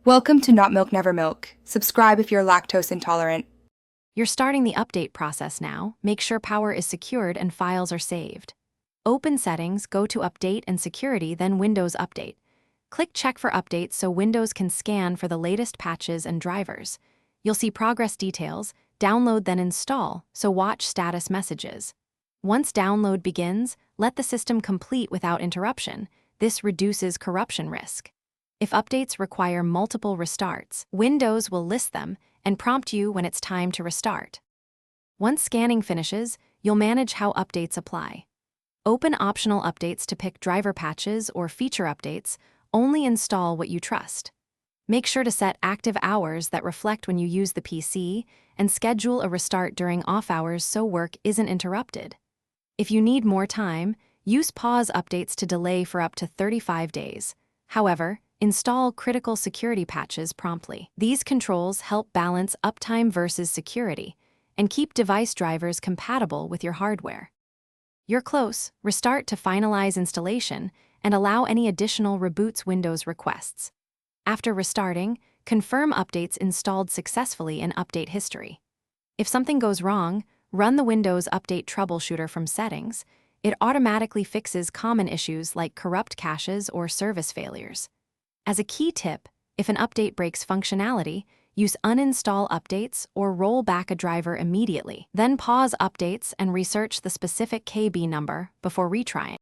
Welcome to Not Milk Never Milk. Subscribe if you're lactose intolerant. You're starting the update process now. Make sure power is secured and files are saved. Open Settings, go to Update and Security, then Windows Update. Click Check for updates so Windows can scan for the latest patches and drivers. You'll see progress details, download then install, so watch status messages. Once download begins, let the system complete without interruption. This reduces corruption risk. If updates require multiple restarts, Windows will list them and prompt you when it's time to restart. Once scanning finishes, you'll manage how updates apply. Open optional updates to pick driver patches or feature updates. Only install what you trust. Make sure to set active hours that reflect when you use the PC and schedule a restart during off hours so work isn't interrupted. If you need more time, use pause updates to delay for up to 35 days. However, install critical security patches promptly. These controls help balance uptime versus security and keep device drivers compatible with your hardware. You're close. Restart to finalize installation and allow any additional reboots Windows requests. After restarting, confirm updates installed successfully in Update History. If something goes wrong, run the Windows Update Troubleshooter from Settings. It automatically fixes common issues like corrupt caches or service failures. As a key tip, if an update breaks functionality, use uninstall updates or roll back a driver immediately. Then pause updates and research the specific KB number before retrying.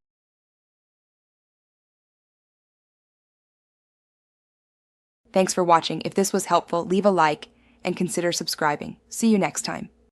Thanks for watching. If this was helpful, leave a like and consider subscribing. See you next time.